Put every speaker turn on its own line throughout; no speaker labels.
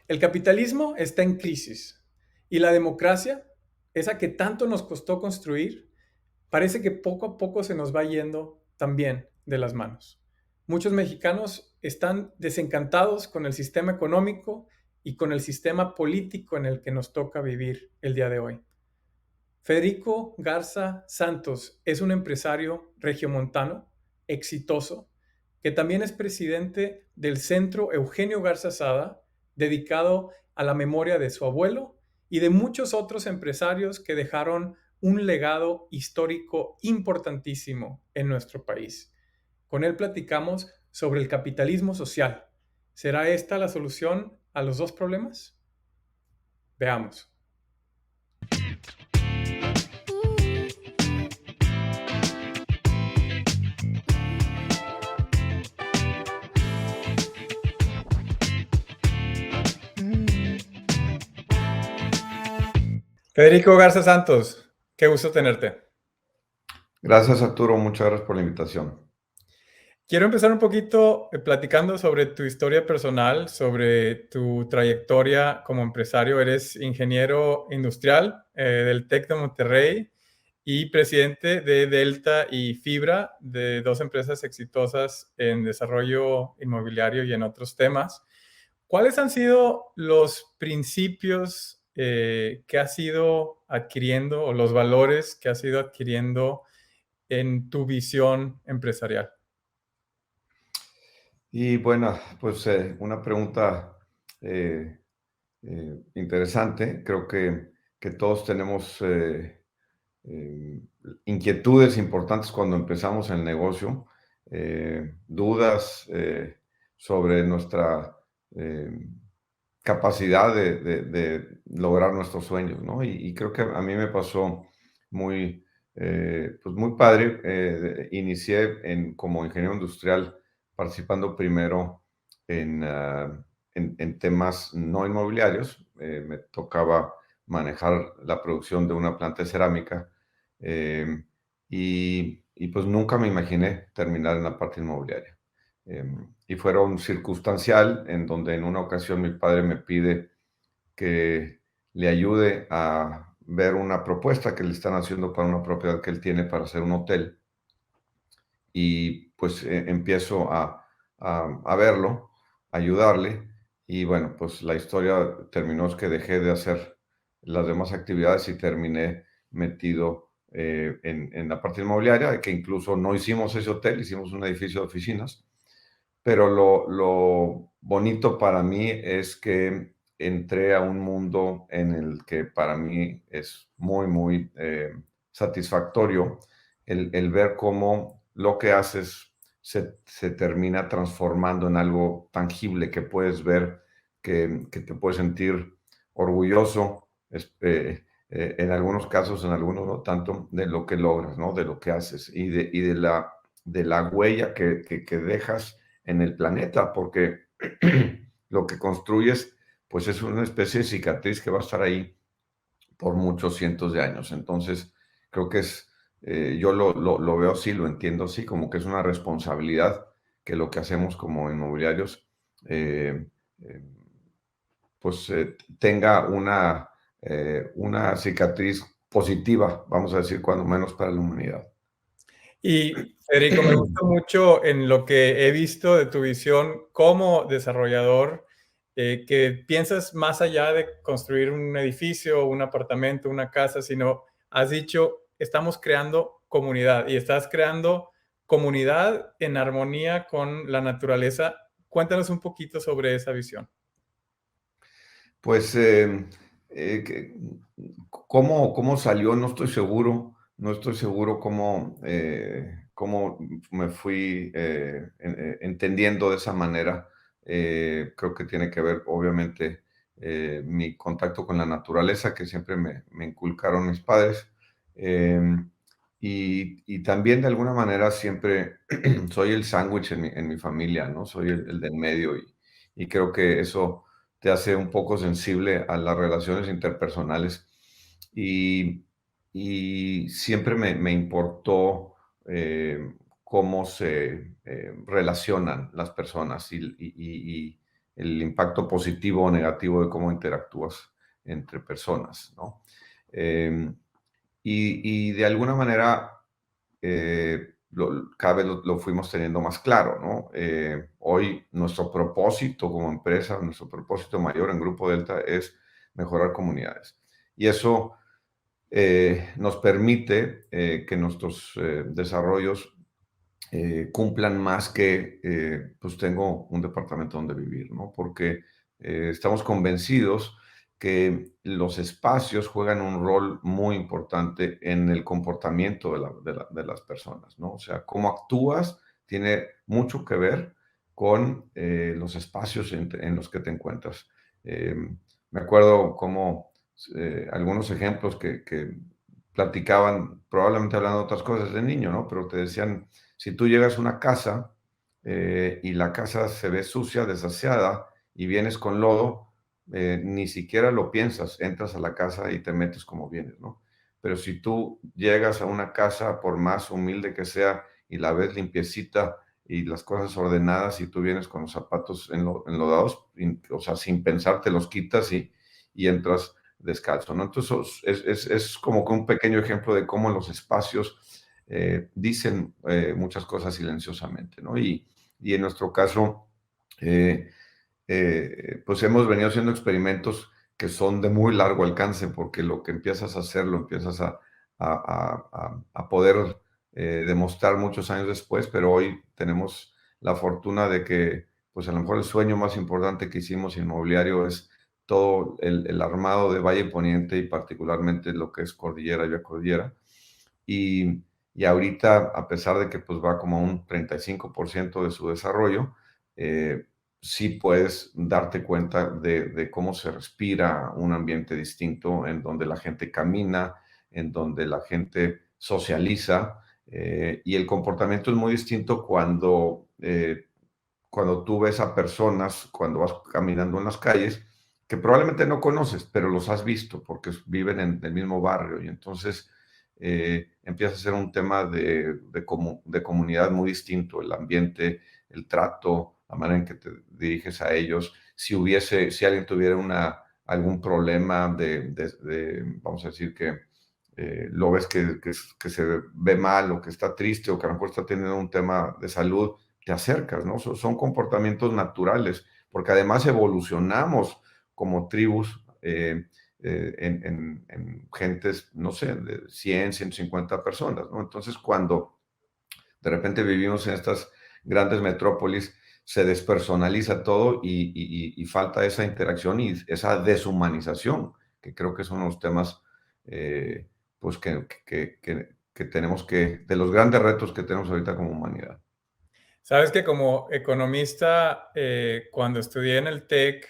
El capitalismo está en crisis y la democracia, esa que tanto nos costó construir, parece que poco a poco se nos va yendo también de las manos. Muchos mexicanos están desencantados con el sistema económico y con el sistema político en el que nos toca vivir el día de hoy. Federico Garza Santos es un empresario regiomontano exitoso que también es presidente del Centro Eugenio Garza Sada, dedicado a la memoria de su abuelo y de muchos otros empresarios que dejaron un legado histórico importantísimo en nuestro país. Con él platicamos sobre el capitalismo social. ¿Será esta la solución a los dos problemas? Veamos. Federico Garza Santos, qué gusto tenerte.
Gracias, Arturo. Muchas gracias por la invitación.
Quiero empezar un poquito platicando sobre tu historia personal, sobre tu trayectoria como empresario. Eres ingeniero industrial del TEC de Monterrey y presidente de Delta y Fibra, de dos empresas exitosas en desarrollo inmobiliario y en otros temas. ¿Cuáles han sido los principios que has ido adquiriendo o los valores que has ido adquiriendo en tu visión empresarial?
Y bueno, pues una pregunta eh, interesante. Creo que todos tenemos eh, inquietudes importantes cuando empezamos el negocio, dudas sobre nuestra eh, capacidad de lograr nuestros sueños, ¿no? Y creo que a mí me pasó muy, pues muy padre. Inicié como ingeniero industrial participando primero en, en temas no inmobiliarios. Me tocaba manejar la producción de una planta de cerámica, y pues nunca me imaginé terminar en la parte inmobiliaria. Y fueron circunstancial en donde en una ocasión mi padre me pide que le ayude a ver una propuesta que le están haciendo para una propiedad que él tiene para hacer un hotel. Y pues empiezo a verlo, a ayudarle. Y bueno, pues la historia terminó es que dejé de hacer las demás actividades y terminé metido en la parte inmobiliaria, que incluso no hicimos ese hotel, hicimos un edificio de oficinas. Pero lo bonito para mí es que entré a un mundo en el que para mí es muy, muy satisfactorio el ver cómo lo que haces se termina transformando en algo tangible que puedes ver, que te puedes sentir orgulloso, en algunos casos, en algunos no tanto, de lo que logras, ¿no? De lo que haces de la huella que dejas en el planeta, porque lo que construyes, pues es una especie de cicatriz que va a estar ahí por muchos cientos de años. Entonces, creo que es, yo lo veo así, lo entiendo así, como que es una responsabilidad que lo que hacemos como inmobiliarios, eh, eh, pues tenga una cicatriz positiva, vamos a decir, cuando menos para la humanidad.
Y Federico, me gusta mucho en lo que he visto de tu visión como desarrollador, que piensas más allá de construir un edificio, un apartamento, una casa, sino has dicho, estamos creando comunidad y estás creando comunidad en armonía con la naturaleza. Cuéntanos un poquito sobre esa visión.
Pues, ¿cómo salió? No estoy seguro, no estoy seguro cómo me fui entendiendo de esa manera. Creo que tiene que ver, obviamente, mi contacto con la naturaleza, que siempre me inculcaron mis padres. Y también, de alguna manera, siempre soy el sándwich en mi familia, ¿no? Soy el del medio y creo que eso te hace un poco sensible a las relaciones interpersonales y, y siempre me importó cómo se relacionan las personas el impacto positivo o negativo de cómo interactúas entre personas, ¿no? Eh, y de alguna manera cada vez lo fuimos teniendo más claro, ¿no? Hoy nuestro propósito como empresa, nuestro propósito mayor en Grupo Delta es mejorar comunidades. Y eso nos permite que nuestros desarrollos cumplan más que, pues tengo un departamento donde vivir, ¿no? Porque estamos convencidos que los espacios juegan un rol muy importante en el comportamiento de las personas, ¿no? O sea, cómo actúas tiene mucho que ver con los espacios en los que te encuentras. Eh, Me acuerdo como algunos ejemplos que platicaban, probablemente hablando de otras cosas de niño, ¿no? Pero te decían, si tú llegas a una casa y la casa se ve sucia, desaseada, y vienes con lodo, ni siquiera lo piensas, entras a la casa y te metes como vienes, ¿no? Pero si tú llegas a una casa, por más humilde que sea, y la ves limpiecita y las cosas ordenadas, y tú vienes con los zapatos enlodados, o sea, sin pensar te los quitas y entras descalzo, ¿no? Entonces es como que un pequeño ejemplo de cómo los espacios dicen muchas cosas silenciosamente, ¿no? Y en nuestro caso, eh, pues hemos venido haciendo experimentos que son de muy largo alcance, porque lo que empiezas a hacer, lo empiezas a poder demostrar muchos años después, pero hoy tenemos la fortuna de que, pues a lo mejor el sueño más importante que hicimos inmobiliario es todo el armado de Valle Poniente y particularmente lo que es Cordillera y Vía Cordillera. Y, y ahorita, a pesar de que pues va como a un 35% de su desarrollo, sí puedes darte cuenta de cómo se respira un ambiente distinto en donde la gente camina, en donde la gente socializa, y el comportamiento es muy distinto cuando tú ves a personas, cuando vas caminando en las calles, que probablemente no conoces, pero los has visto porque viven en el mismo barrio y entonces empieza a ser un tema de comunidad muy distinto, el ambiente, el trato, la manera en que te diriges a ellos. Si alguien tuviera algún problema vamos a decir que lo ves que se ve mal o que está triste o que a lo mejor está teniendo un tema de salud, te acercas, ¿no? Son comportamientos naturales, porque además evolucionamos como tribus en gentes, no sé, de 100, 150 personas, ¿no? Entonces, cuando de repente vivimos en estas grandes metrópolis, se despersonaliza todo y falta esa interacción y esa deshumanización, que creo que son los temas, pues, que tenemos de los grandes retos que tenemos ahorita como humanidad.
Sabes que como economista, cuando estudié en el TEC,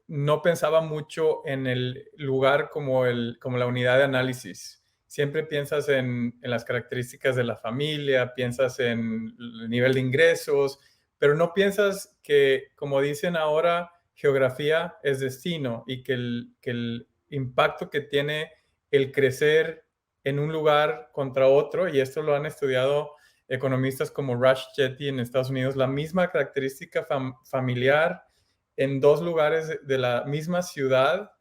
no pensaba mucho en el lugar como la unidad de análisis. Siempre piensas en las características de la familia, piensas en el nivel de ingresos, pero no piensas que, como dicen ahora, geografía es destino y que el impacto que tiene el crecer en un lugar contra otro, y esto lo han estudiado economistas como Rush Chetty en Estados Unidos, la misma característica familiar en dos lugares de la misma ciudad,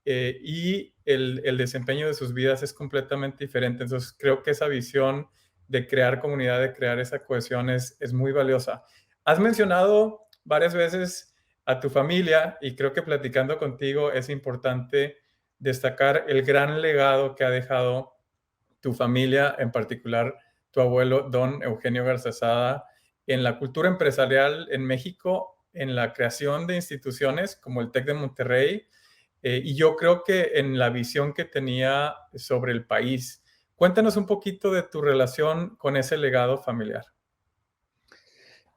y el desempeño de sus vidas es completamente diferente. Entonces, creo que esa visión de crear comunidad, de crear esa cohesión es muy valiosa. Has mencionado varias veces a tu familia y creo que platicando contigo es importante destacar el gran legado que ha dejado tu familia, en particular tu abuelo, don Eugenio Garzazada, en la cultura empresarial en México, en la creación de instituciones como el TEC de Monterrey, y yo creo que en la visión que tenía sobre el país. Cuéntanos un poquito de tu relación con ese legado familiar.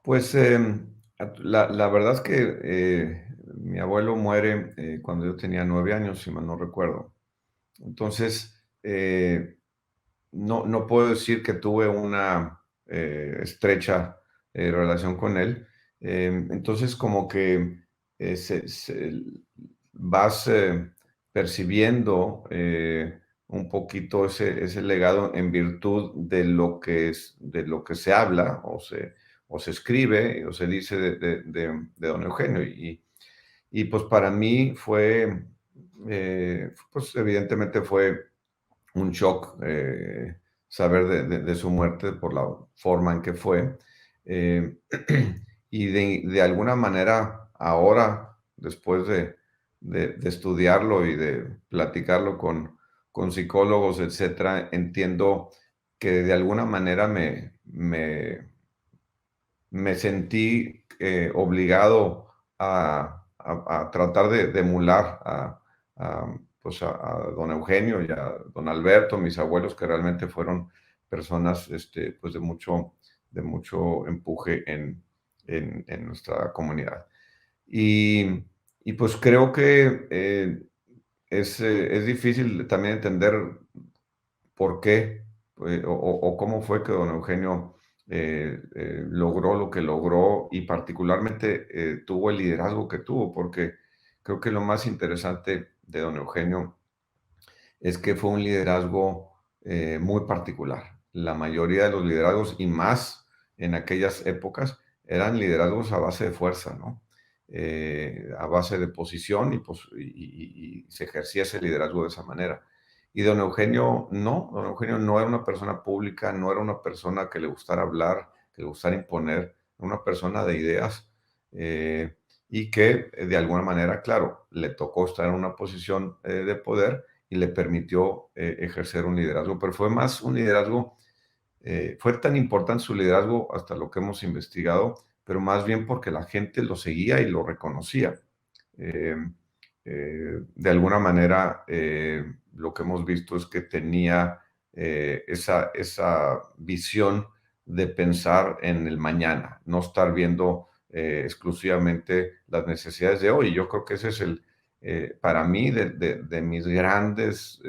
Pues la verdad es que mi abuelo muere cuando yo tenía 9 años, si mal no recuerdo. Entonces, no puedo decir que tuve una estrecha relación con él. Entonces, como que vas percibiendo un poquito ese legado en virtud de lo que se habla o se escribe o se dice de don Eugenio. Y pues para mí fue, pues evidentemente fue un shock saber de su muerte por la forma en que fue. Eh, y de alguna manera ahora, después de estudiarlo y de platicarlo con psicólogos, etcétera, entiendo que de alguna manera me sentí obligado a tratar de emular pues a don Eugenio y a don Alberto, mis abuelos, que realmente fueron personas pues de mucho empuje en nuestra comunidad. Y, y pues creo que es difícil también entender por qué o cómo fue que don Eugenio logró lo que logró y particularmente tuvo el liderazgo que tuvo, porque creo que lo más interesante de don Eugenio es que fue un liderazgo muy particular. La mayoría de los liderazgos y más en aquellas épocas eran liderazgos a base de fuerza, ¿no? A base de posición y se ejercía ese liderazgo de esa manera. Y don Eugenio no era una persona pública, no era una persona que le gustara hablar, que le gustara imponer, era una persona de ideas y que de alguna manera, claro, le tocó estar en una posición de poder y le permitió ejercer un liderazgo, pero fue más un liderazgo, fue tan importante su liderazgo hasta lo que hemos investigado, pero más bien porque la gente lo seguía y lo reconocía. Eh, de alguna manera, lo que hemos visto es que tenía esa visión de pensar en el mañana, no estar viendo exclusivamente las necesidades de hoy. Yo creo que ese es para mí, de mis grandes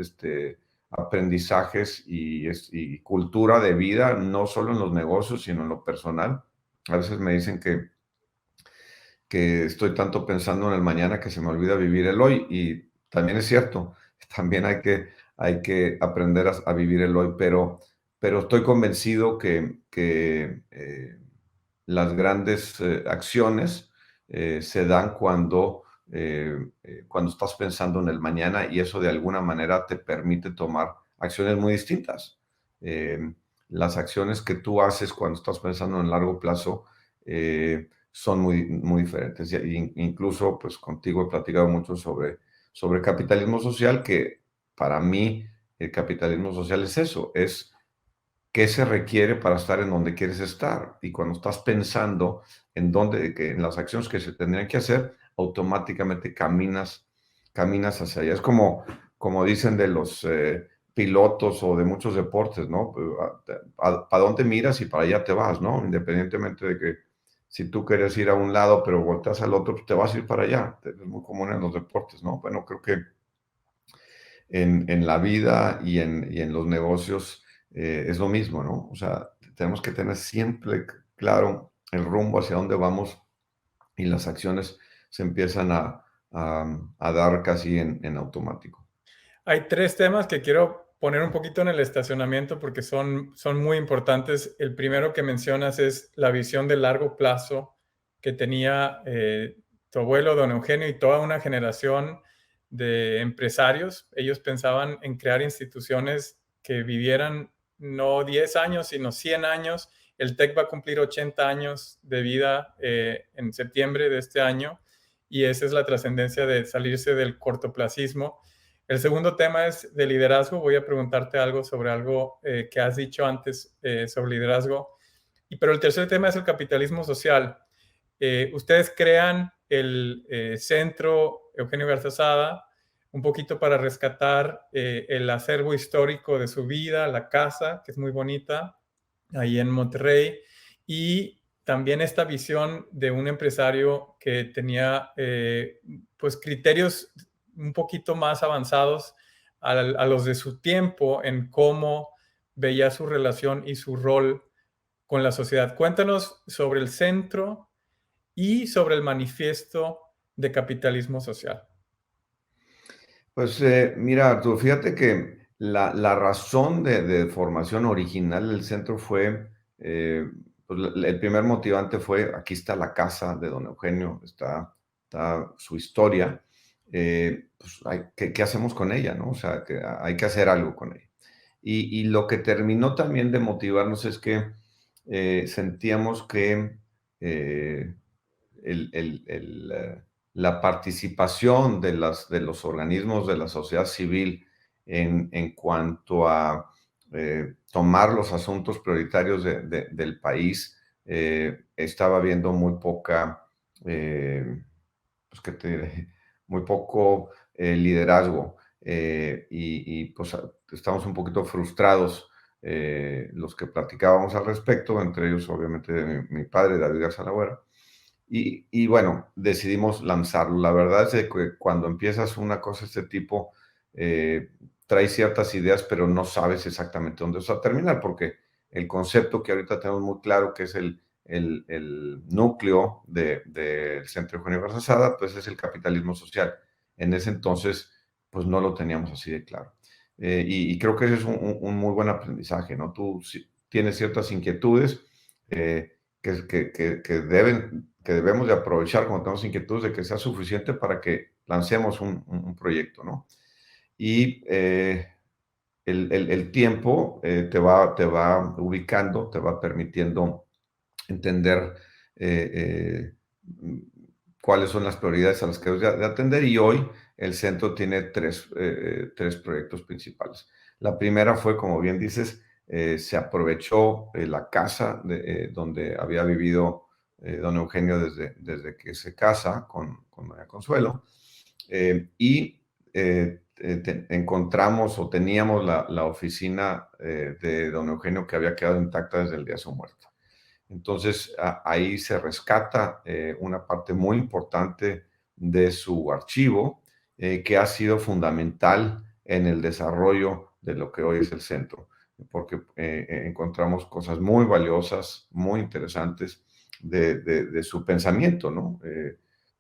aprendizajes y cultura de vida, no solo en los negocios, sino en lo personal. A veces me dicen que estoy tanto pensando en el mañana que se me olvida vivir el hoy y también es cierto, también hay que aprender a vivir el hoy, pero estoy convencido que las grandes acciones se dan cuando estás pensando en el mañana y eso de alguna manera te permite tomar acciones muy distintas. Eh, las acciones que tú haces cuando estás pensando en largo plazo son muy diferentes. Incluso, pues contigo he platicado mucho sobre capitalismo social, que para mí el capitalismo social es eso, es qué se requiere para estar en donde quieres estar. Y cuando estás pensando en las acciones que se tendrían que hacer, automáticamente caminas hacia allá. Es como dicen de los pilotos o de muchos deportes, ¿no? ¿Para dónde miras y para allá te vas, ¿no? Independientemente de que si tú quieres ir a un lado pero volteas al otro, pues te vas a ir para allá. Es muy común en los deportes, ¿no? Bueno, creo que en la vida y en los negocios es lo mismo, ¿no? O sea, tenemos que tener siempre claro el rumbo hacia dónde vamos y las acciones se empiezan a dar casi en automático.
Hay tres temas que quiero poner un poquito en el estacionamiento porque son muy importantes. El primero que mencionas es la visión de largo plazo que tenía tu abuelo, don Eugenio, y toda una generación de empresarios. Ellos pensaban en crear instituciones que vivieran no 10 años, sino 100 años. El TEC va a cumplir 80 años de vida en septiembre de este año y esa es la trascendencia de salirse del cortoplacismo. El segundo tema es de liderazgo. Voy a preguntarte algo sobre algo que has dicho antes sobre liderazgo. Pero el tercer tema es el capitalismo social. Ustedes crean el Centro Eugenio Garzazada un poquito para rescatar el acervo histórico de su vida, la casa, que es muy bonita, ahí en Monterrey, y también esta visión de un empresario que tenía pues criterios un poquito más avanzados a los de su tiempo en cómo veía su relación y su rol con la sociedad. Cuéntanos sobre el centro y sobre el manifiesto de capitalismo social.
Pues mira, tú fíjate que la razón de formación original del centro fue pues, el primer motivante fue, aquí está la casa de don Eugenio, está su historia, pues ¿qué hacemos con ella, no? O sea, que hay que hacer algo con ella. Y lo que terminó también de motivarnos es que sentíamos que eh, la participación de los organismos de la sociedad civil en cuanto a tomar los asuntos prioritarios del país, estaba habiendo muy poca, pues, ¿qué te diré? Muy poco liderazgo, pues estamos un poquito frustrados los que platicábamos al respecto, entre ellos obviamente mi padre, David Garza Lagüera, y bueno, decidimos lanzarlo. La verdad es que cuando empiezas una cosa de este tipo, traes ciertas ideas, pero no sabes exactamente dónde vas a terminar, porque el concepto que ahorita tenemos muy claro, que es el núcleo del Centro Eugenio Garza Sada, pues es el capitalismo social. En ese entonces, pues no lo teníamos así de claro. Y creo que ese es un muy buen aprendizaje, ¿no? Tú tienes ciertas inquietudes, que debemos de aprovechar cuando tenemos inquietudes de que sea suficiente para que lancemos un proyecto, ¿no? Y el tiempo te va ubicando, te va permitiendo entender eh, eh, cuáles son las prioridades a las que debes de atender, y hoy el centro tiene tres proyectos principales. La primera fue, como bien dices, se aprovechó la casa donde había vivido don Eugenio desde que se casa con María Consuelo, y encontramos o teníamos la oficina de don Eugenio, que había quedado intacta desde el día de su muerte. Entonces, ahí se rescata una parte muy importante de su archivo, que ha sido fundamental en el desarrollo de lo que hoy es el centro, porque encontramos cosas muy valiosas, muy interesantes de su pensamiento, ¿no?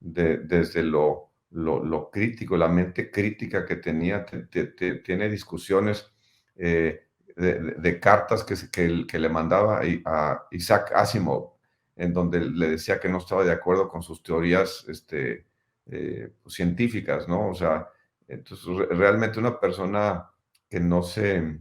Desde lo crítico, la mente crítica que tenía, tiene discusiones de cartas que le mandaba a Isaac Asimov, en donde le decía que no estaba de acuerdo con sus teorías pues, científicas, ¿no? O sea, entonces realmente una persona que no se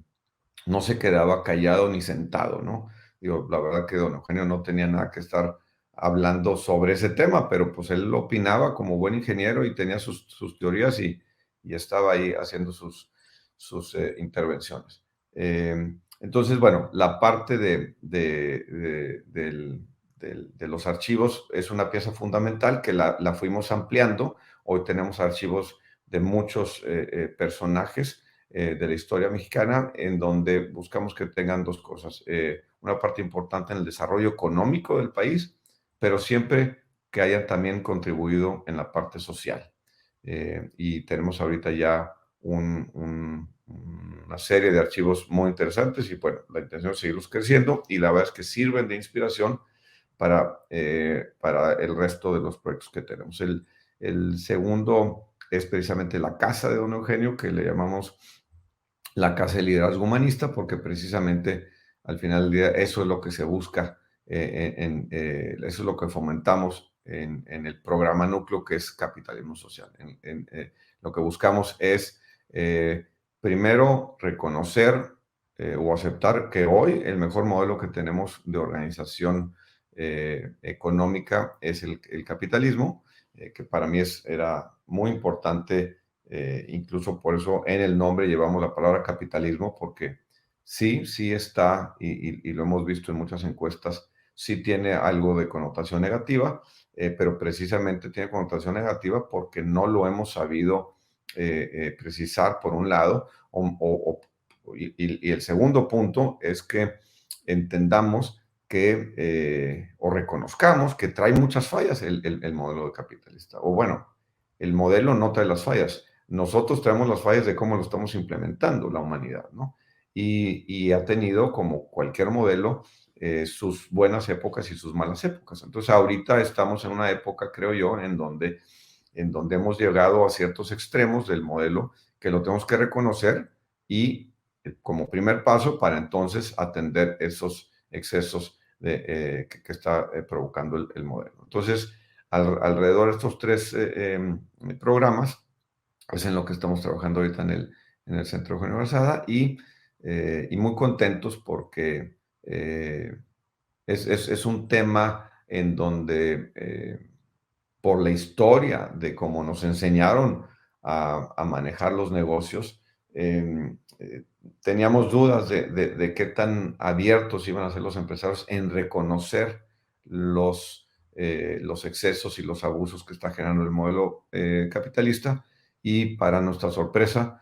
quedaba callado ni sentado, ¿no? Digo, la verdad que don Eugenio no tenía nada que estar hablando sobre ese tema, pero pues él opinaba como buen ingeniero y tenía sus teorías, y estaba ahí haciendo sus intervenciones. Entonces, bueno, la parte de los archivos es una pieza fundamental que la fuimos ampliando. Hoy tenemos archivos de muchos personajes de la historia mexicana, en donde buscamos que tengan dos cosas: una parte importante en el desarrollo económico del país, pero siempre que hayan también contribuido en la parte social. Y tenemos ahorita ya una serie de archivos muy interesantes, y bueno, la intención es seguirlos creciendo, y la verdad es que sirven de inspiración para el resto de los proyectos que tenemos. El segundo es precisamente la casa de don Eugenio, que le llamamos la Casa de Liderazgo Humanista, porque precisamente al final del día eso es lo que se busca, eso es lo que fomentamos en el programa Núcleo, que es capitalismo social. Lo que buscamos es, primero, reconocer o aceptar que hoy el mejor modelo que tenemos de organización económica es el capitalismo, que para mí era muy importante. Incluso por eso en el nombre llevamos la palabra capitalismo, porque sí está, y lo hemos visto en muchas encuestas, sí tiene algo de connotación negativa, pero precisamente tiene connotación negativa porque no lo hemos sabido precisar, por un lado, y el segundo punto es que entendamos o reconozcamos que trae muchas fallas el modelo de capitalista. O bueno, el modelo no trae las fallas. Nosotros traemos las fallas de cómo lo estamos implementando la humanidad, ¿no? Y ha tenido, como cualquier modelo, sus buenas épocas y sus malas épocas. Entonces, ahorita estamos en una época, creo yo, en donde hemos llegado a ciertos extremos del modelo que lo tenemos que reconocer, y como primer paso para entonces atender esos excesos que está provocando el modelo. Entonces, alrededor de estos tres programas es en lo que estamos trabajando ahorita en el Centro Eugenio Garzada y muy contentos porque es un tema en donde por la historia de cómo nos enseñaron a manejar los negocios, teníamos dudas de qué tan abiertos iban a ser los empresarios en reconocer los excesos y los abusos que está generando el modelo capitalista y para nuestra sorpresa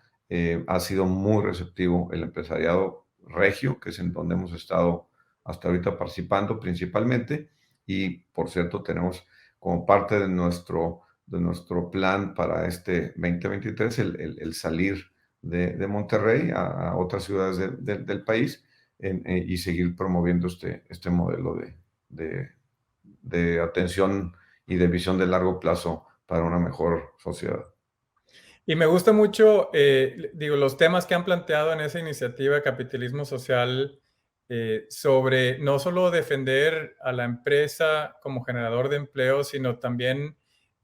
ha sido muy receptivo el empresariado regio, que es en donde hemos estado hasta ahorita participando principalmente y por cierto tenemos como parte de nuestro plan para este 2023 el salir de Monterrey a otras ciudades del país y seguir promoviendo este modelo de, de atención y de visión de largo plazo para una mejor sociedad.
Y me gusta mucho, digo, los temas que han planteado en esa iniciativa de capitalismo social sobre no solo defender a la empresa como generador de empleo, sino también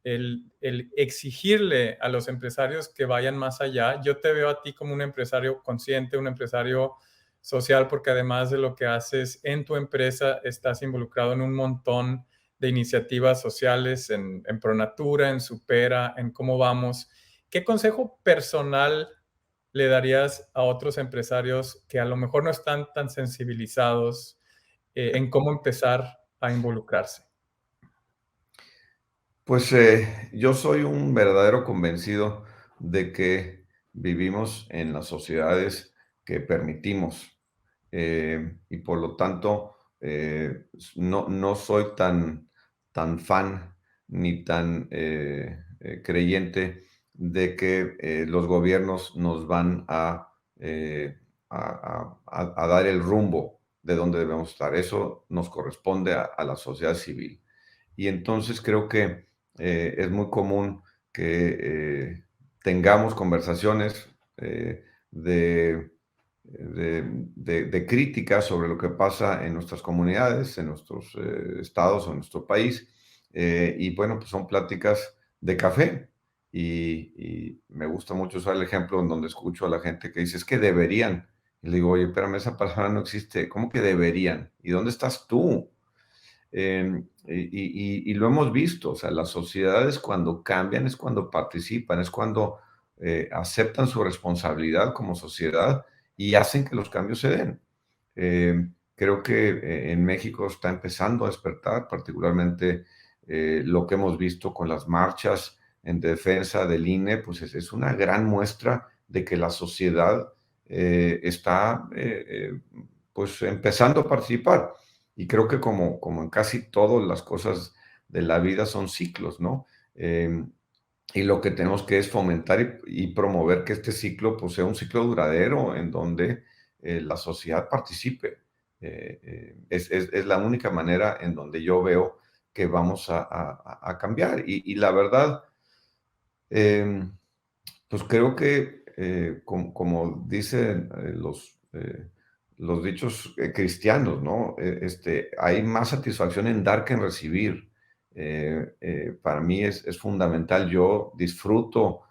el exigirle a los empresarios que vayan más allá. Yo te veo a ti como un empresario consciente, un empresario social, porque además de lo que haces en tu empresa, estás involucrado en un montón de iniciativas sociales, en Pronatura, en Supera, en Cómo Vamos. ¿Qué consejo personal le darías a otros empresarios que a lo mejor no están tan sensibilizados en cómo empezar a involucrarse?
Pues yo soy un verdadero convencido de que vivimos en las sociedades que permitimos y por lo tanto no soy tan fan ni tan creyente de que los gobiernos nos van a dar el rumbo de dónde debemos estar. Eso nos corresponde a la sociedad civil. Y entonces creo que es muy común que tengamos conversaciones de, de crítica sobre lo que pasa en nuestras comunidades, en nuestros estados o en nuestro país. Y bueno, pues son pláticas de café. Y me gusta mucho usar el ejemplo en donde escucho a la gente que dice, es que deberían. Y le digo, oye, espérame, esa palabra no existe. ¿Cómo que deberían? ¿Y dónde estás tú? Y lo hemos visto, o sea, las sociedades cuando cambian es cuando participan, es cuando aceptan su responsabilidad como sociedad y hacen que los cambios se den. Creo que en México está empezando a despertar, particularmente lo que hemos visto con las marchas en defensa del INE, pues es una gran muestra de que la sociedad está pues empezando a participar. Y creo que como en casi todas las cosas de la vida son ciclos, ¿no? Y lo que tenemos que es fomentar y promover que este ciclo pues, sea un ciclo duradero en donde la sociedad participe. Es la única manera en donde yo veo que vamos a cambiar. Y la verdad, pues creo que, como dicen los dichos cristianos, ¿no? Hay más satisfacción en dar que en recibir. Para mí es fundamental. Yo disfruto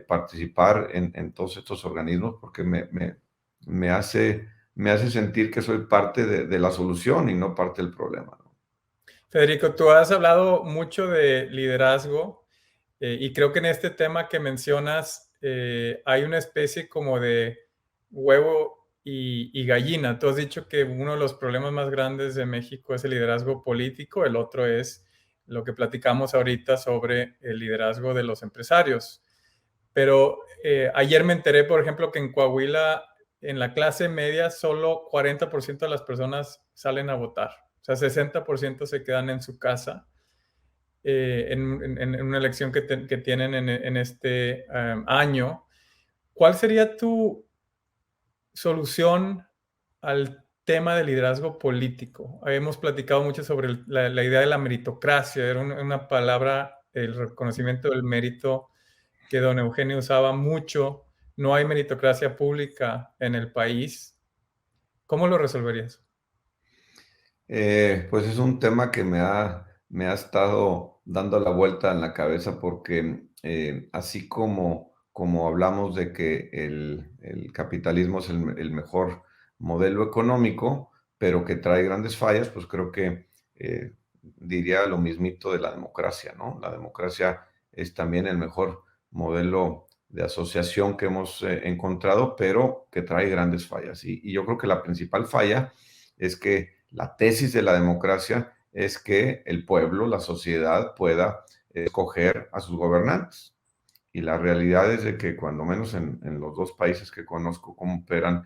participar en todos estos organismos porque me me hace sentir que soy parte de la solución y no parte del problema, ¿no?
Federico, tú has hablado mucho de liderazgo y creo que en este tema que mencionas hay una especie como de huevo y gallina. Tú has dicho que uno de los problemas más grandes de México es el liderazgo político, el otro es lo que platicamos ahorita sobre el liderazgo de los empresarios. Pero ayer me enteré, por ejemplo, que en Coahuila, en la clase media, solo 40% de las personas salen a votar. O sea, 60% se quedan en su casa en una elección que tienen en este año. ¿Cuál sería tu solución al tema del liderazgo político? Hemos platicado mucho sobre la idea de la meritocracia, era una palabra, el reconocimiento del mérito que don Eugenio usaba mucho. No hay meritocracia pública en el país. ¿Cómo lo resolverías?
Pues es un tema que me ha estado dando la vuelta en la cabeza porque así como hablamos de que el capitalismo es el mejor modelo económico, pero que trae grandes fallas, pues creo que diría lo mismito de la democracia, ¿no? La democracia es también el mejor modelo de asociación que hemos encontrado, pero que trae grandes fallas. Y yo creo que la principal falla es que la tesis de la democracia es que el pueblo, la sociedad, pueda escoger a sus gobernantes. Y la realidad es de que cuando menos en los dos países que conozco cómo operan,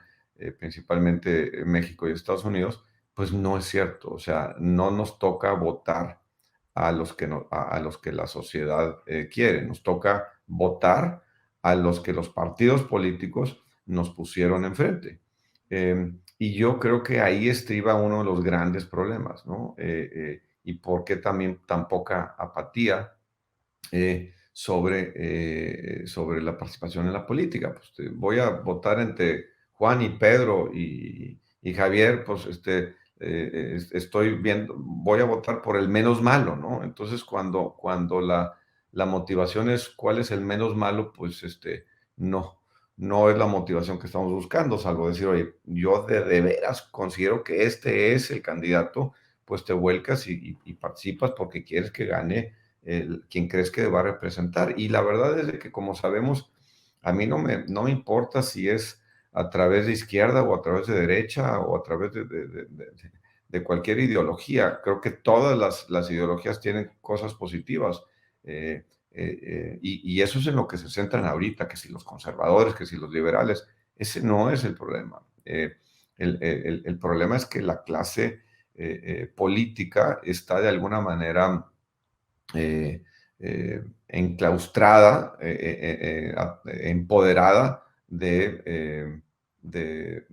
principalmente México y Estados Unidos, pues no es cierto. O sea, no nos toca votar a los que, no, a los que la sociedad quiere. Nos toca votar a los que los partidos políticos nos pusieron enfrente. Y yo creo que ahí estriba uno de los grandes problemas, ¿no? Y por qué también tan poca apatía sobre la participación en la política. Pues, voy a votar entre Juan y Pedro y Javier, pues estoy viendo, voy a votar por el menos malo, ¿no? Entonces, cuando la motivación es cuál es el menos malo, pues no, no es la motivación que estamos buscando, salvo decir, oye, yo de veras considero que este es el candidato, pues te vuelcas y participas porque quieres que gane quien crees que va a representar. Y la verdad es de que, como sabemos, a mí no me importa si es a través de izquierda o a través de derecha o a través de cualquier ideología. Creo que todas las ideologías tienen cosas positivas. Y eso es en lo que se centran ahorita, que si los conservadores, que si los liberales, ese no es el problema. El problema es que la clase política está de alguna manera eh, enclaustrada, empoderada de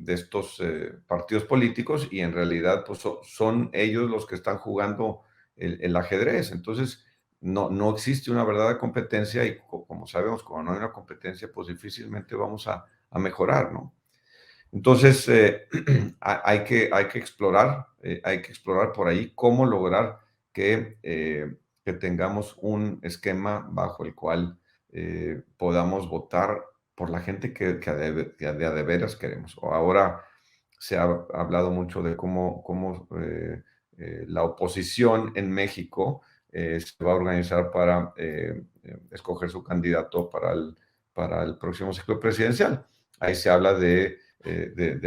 estos partidos políticos y en realidad pues, son ellos los que están jugando el ajedrez. Entonces, no existe una verdadera competencia y como sabemos, como no hay una competencia, pues difícilmente vamos a mejorar, ¿no? Entonces, hay que explorar por ahí cómo lograr que tengamos un esquema bajo el cual podamos votar por la gente que de a de veras queremos. O ahora se ha hablado mucho de cómo la oposición en México se va a organizar para escoger su candidato para el próximo ciclo presidencial. Ahí se habla de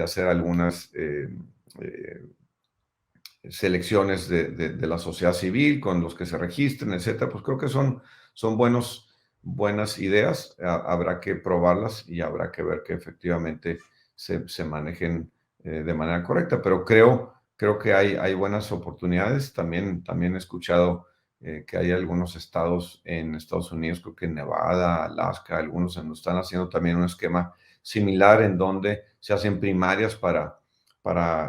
hacer algunas eh, selecciones de la sociedad civil con los que se registren, etcétera. Pues creo que son buenas ideas. Habrá que probarlas y habrá que ver que efectivamente se manejen de manera correcta. Pero creo que hay buenas oportunidades. También he escuchado que hay algunos estados en Estados Unidos, creo que en Nevada, Alaska, algunos están haciendo también un esquema similar en donde se hacen primarias para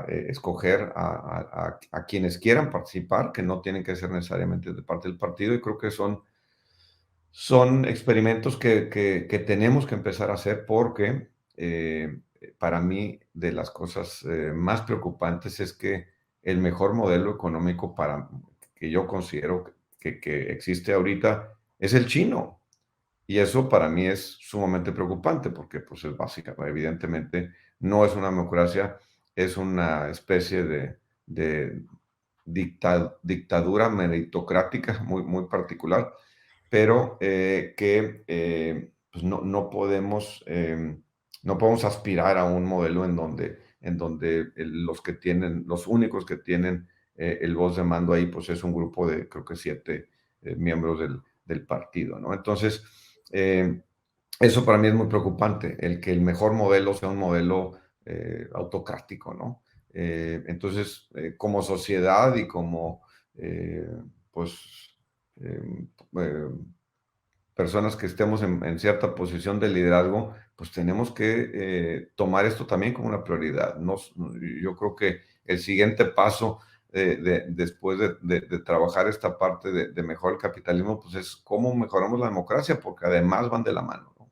escoger a quienes quieran participar, que no tienen que ser necesariamente de parte del partido, y creo que son experimentos que tenemos que empezar a hacer porque para mí de las cosas más preocupantes es que el mejor modelo económico que yo considero que existe ahorita es el chino. Y eso para mí es sumamente preocupante porque pues es básica, ¿no? Evidentemente no es una democracia, es una especie de dictadura meritocrática muy particular, pero que pues no podemos aspirar a un modelo en donde los únicos que tienen el voz de mando ahí, pues es un grupo de creo que 7 miembros del partido, ¿no? Entonces, eh, eso para mí es muy preocupante, el que el mejor modelo sea un modelo autocrático, ¿no? Entonces, como sociedad y como, pues, eh, eh, personas que estemos en cierta posición de liderazgo, pues tenemos que tomar esto también como una prioridad. Yo creo que el siguiente paso después de trabajar esta parte de mejorar el capitalismo, pues es cómo mejoramos la democracia, porque además van de la mano, ¿no?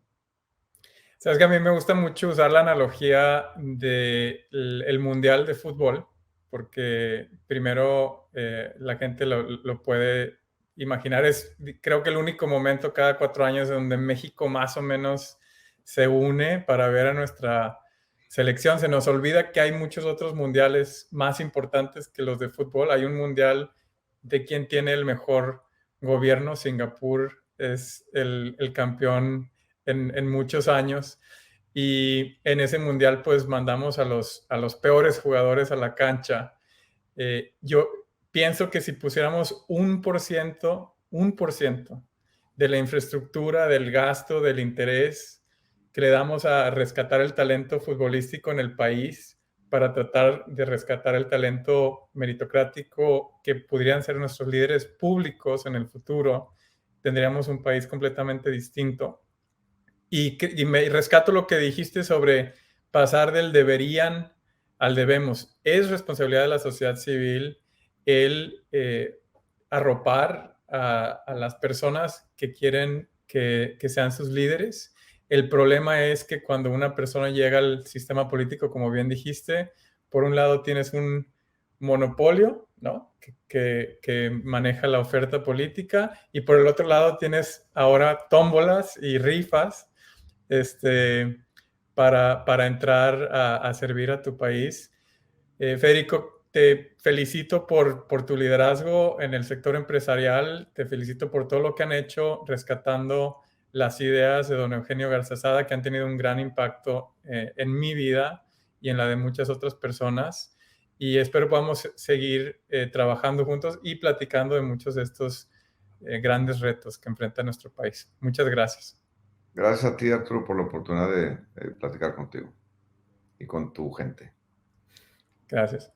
Sabes que a mí me gusta mucho usar la analogía del el Mundial de Fútbol, porque primero la gente lo puede imaginar. Creo que el único momento cada 4 años donde México más o menos se une para ver a nuestra selección. Se nos olvida que hay muchos otros mundiales más importantes que los de fútbol. Hay un mundial de quién tiene el mejor gobierno. Singapur es el campeón en muchos años. Y en ese mundial pues mandamos a los peores jugadores a la cancha. Yo pienso que si pusiéramos 1% de la infraestructura, del gasto, del interés que le damos a rescatar el talento futbolístico en el país para tratar de rescatar el talento meritocrático que podrían ser nuestros líderes públicos en el futuro, tendríamos un país completamente distinto. Y me rescato lo que dijiste sobre pasar del deberían al debemos. Es responsabilidad de la sociedad civil el arropar a las personas que quieren que sean sus líderes. El problema es que cuando una persona llega al sistema político, como bien dijiste, por un lado tienes un monopolio, ¿no? que maneja la oferta política, y por el otro lado tienes ahora tómbolas y rifas para entrar a servir a tu país. Federico, te felicito por tu liderazgo en el sector empresarial, te felicito por todo lo que han hecho rescatando las ideas de don Eugenio Garzazada, que han tenido un gran impacto en mi vida y en la de muchas otras personas. Y espero podamos seguir trabajando juntos y platicando de muchos de estos grandes retos que enfrenta nuestro país. Muchas gracias.
Gracias a ti, Arturo, por la oportunidad de platicar contigo y con tu gente.
Gracias.